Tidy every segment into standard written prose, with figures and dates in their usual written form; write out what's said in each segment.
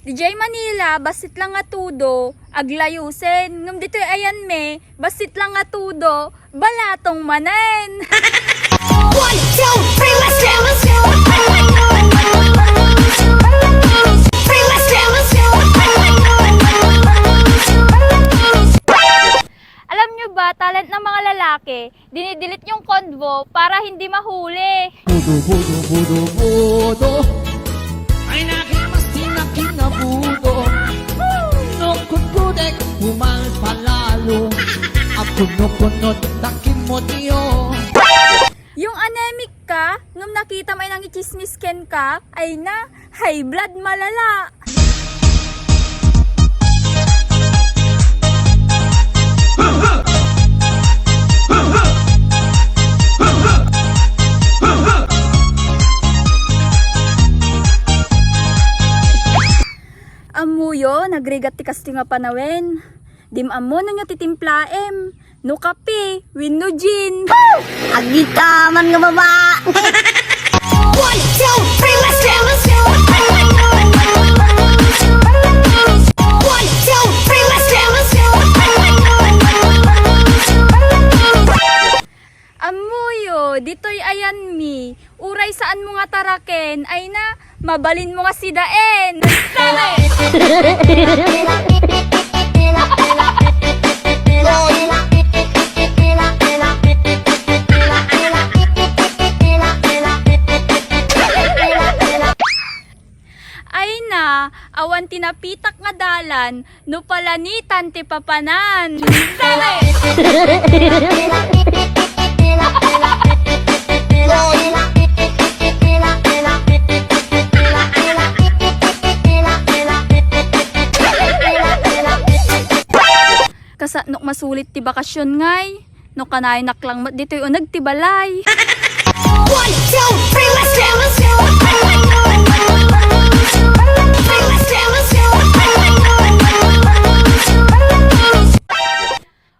DJ Manila, basit lang nga tudo, aglayusen. Ngam dito ayan me, basit lang nga tudo, balatong manen. 1, 2, 3, let's jam, let's jam. 3, let's jam, let's jam. Alam nyo ba, talent ng mga lalaki, dinidelete yung convo para hindi mahuli. Budo ay nakimasti na kinabudo. Nung kudek humal palalo. Ako nukunod takin mo diyo. Yung anemic ka, nung nakita mo ay nang ichismisken ka, ay na, high blood malala. Amuyo, nagregat ti kasti nga panawen. Dim amo na nga titimplaem. No kape, win no gin. Agita man nga baba. 1, 2, 3, let's jam, let's jam. 1, 2, 3, let's jam, let's jam. Amuyo, dito'y ayan mi. Uray saan mo nga taraken, ay na, mabalin mo nga si daen. Ay na, awan tinapitak nga dalan, no palanitan ti papanan. Kasano masulit ti bakasyon ngay, no kanay naklang dito'y unag ti balay. 1, 2, 3, let's jam, let's jam. 3, let's jam, let's jam.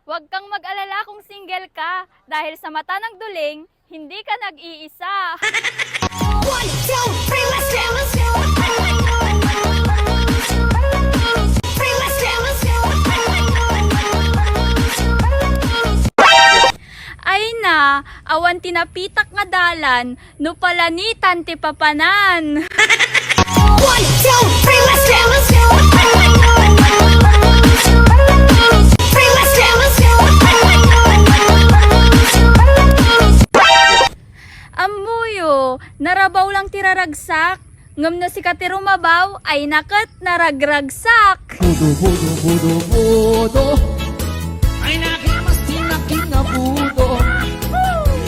Huwag kang mag-alala kung single ka, dahil sa mata ng duling, hindi ka nag-iisa. 1, 2, 3, let's jam, let's jam. 3, let's jam, let's jam. Ay na, awan tinapitak nga dalan, no palanitan ti papanan. 1, 2, 3, let's jam, let's jam. 3, let's jam, let's jam. Amuyo, narabaw lang tiraragsak, ngam na si katiro mabaw, ay nakat naragragsak. Budo ay nakimasti na kinabudo.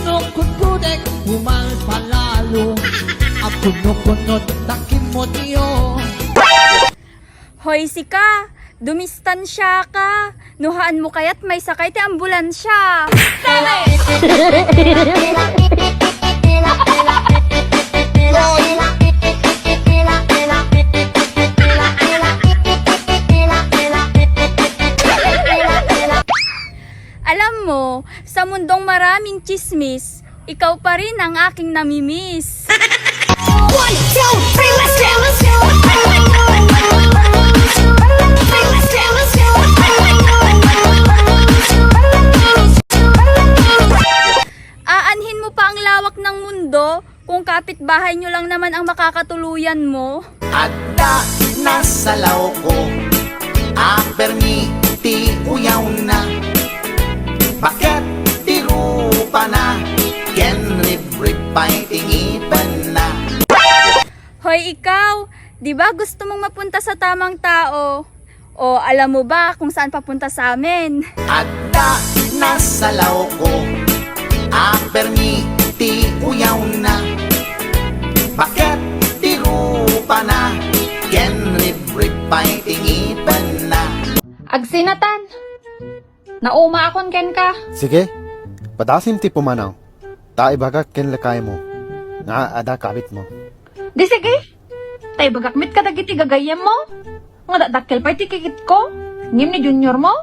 Nung kudek humal palalo. Ako nukunod takin mo diyo. Hoy sika, dumistansya ka, nuhaan mo kaya't may sakay ti ambulansya. Alam mo, sa mundong maraming chismis, ikaw pa rin ang aking namimiss. 1, 2, 3, let's jam, let's jam. 3, let's jam, let's jam. Aanhin mo pa ang lawak ng mundo kung kapitbahay nyo lang naman ang makakatuluyan mo. Adda nasa law ko, permiti uyaw na. Bakit tirupa na, ken libre pa'y tingipan na. Hoy ikaw, di ba gusto mong mapunta sa tamang tao? O alam mo ba kung saan papunta sa amin? Adda nasa law ko, permiti uyaw na. Bakit tirupa na, ken libre pa'y tingipan na. Agsinatan! Nauma akon ken ka. Sige, padasim ti pumanaw. Ta ibagak ken lakay mo. Nga ada kabit mo. Di sige. Tay bagakmit ka dagiti gagayem mo. Nga dadakkel pa tikikit ko. Ngim ni junior mo.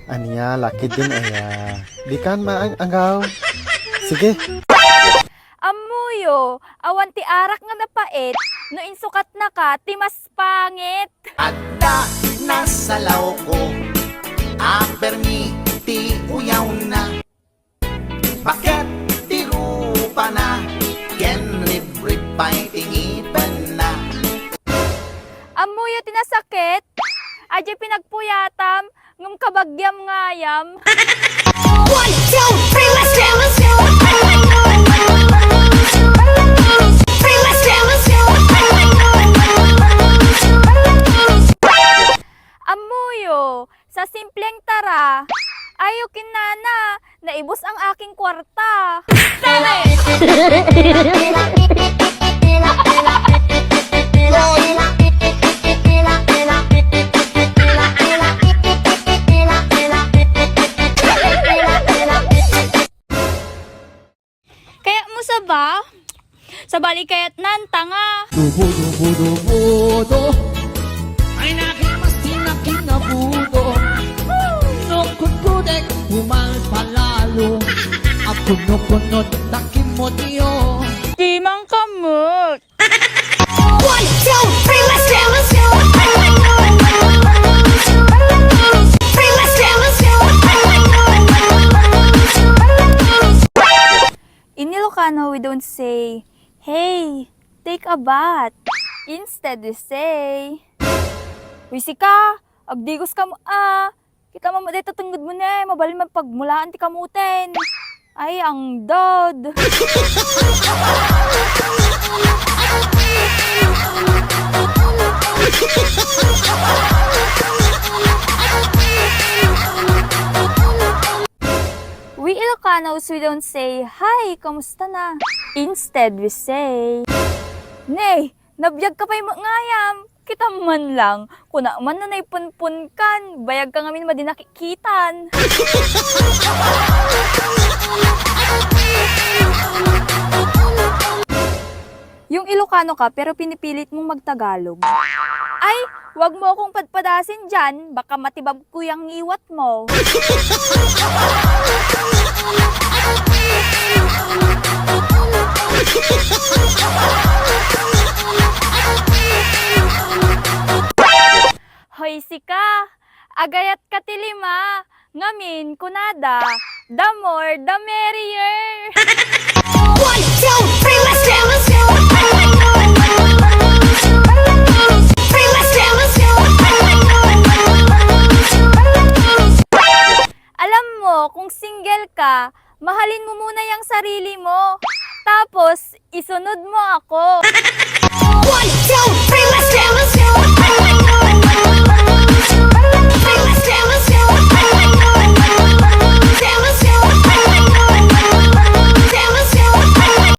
Aniya, lakit din aya. Di kan maanggaw. Sige. Amo Amuyo, awan ti arak nga napait, no insukat na ka, ti mas pangit. Adda nasalaw ko, apermi ti uyaw na. Bakit ti rupa na, ken rib-rib pa'y tingipan na. Amuyo tinasakit, adya pinagpuyatam, ngum kabagyam ngayam. 1, 2, 3, let's jam. 3, let's jam. Amuyo, sa simpleng tara, ayo kinana, naibos ang aking kwarta. Kaya mo sa bali kaya't nan, tanga. Dubo-dubo-dubo ay nakimas tinakinabudo. Nukod-kudek humal palalo. Ang kuno-kunot takimot niyo. Di mang kamot. 1, 2, 3, let's jam. 3, let's jam. In Ilocano, we don't say, hey, take a bath. Instead, we say, wisi ka, agdigos ka mo, kita mo dito tunggod mo na, mabali magpagmulaan ti kamutin. Ay, ang dod. We Ilocanos, we don't say, hi, kamusta na? Instead, we say, Nay, nabiyag ka pa'y ngayam. Kita man lang, kuna man na naipunpun kan, bayag ka ngamin madinakikitan. Yung Ilocano ka pero pinipilit mong magtagalog. Ay, wag mo akong padpadasin dyan, baka matibab ko yung iwat mo. Hoy sika, agayat ka ti lima, ngamin kunada, the more the merrier. 1, 2, 3, let's jam. 3, let's jam. Alam mo, kung single ka, mahalin mo muna yung sarili mo. Tapos, isunod mo ako. 1, 2, 3, let's jam.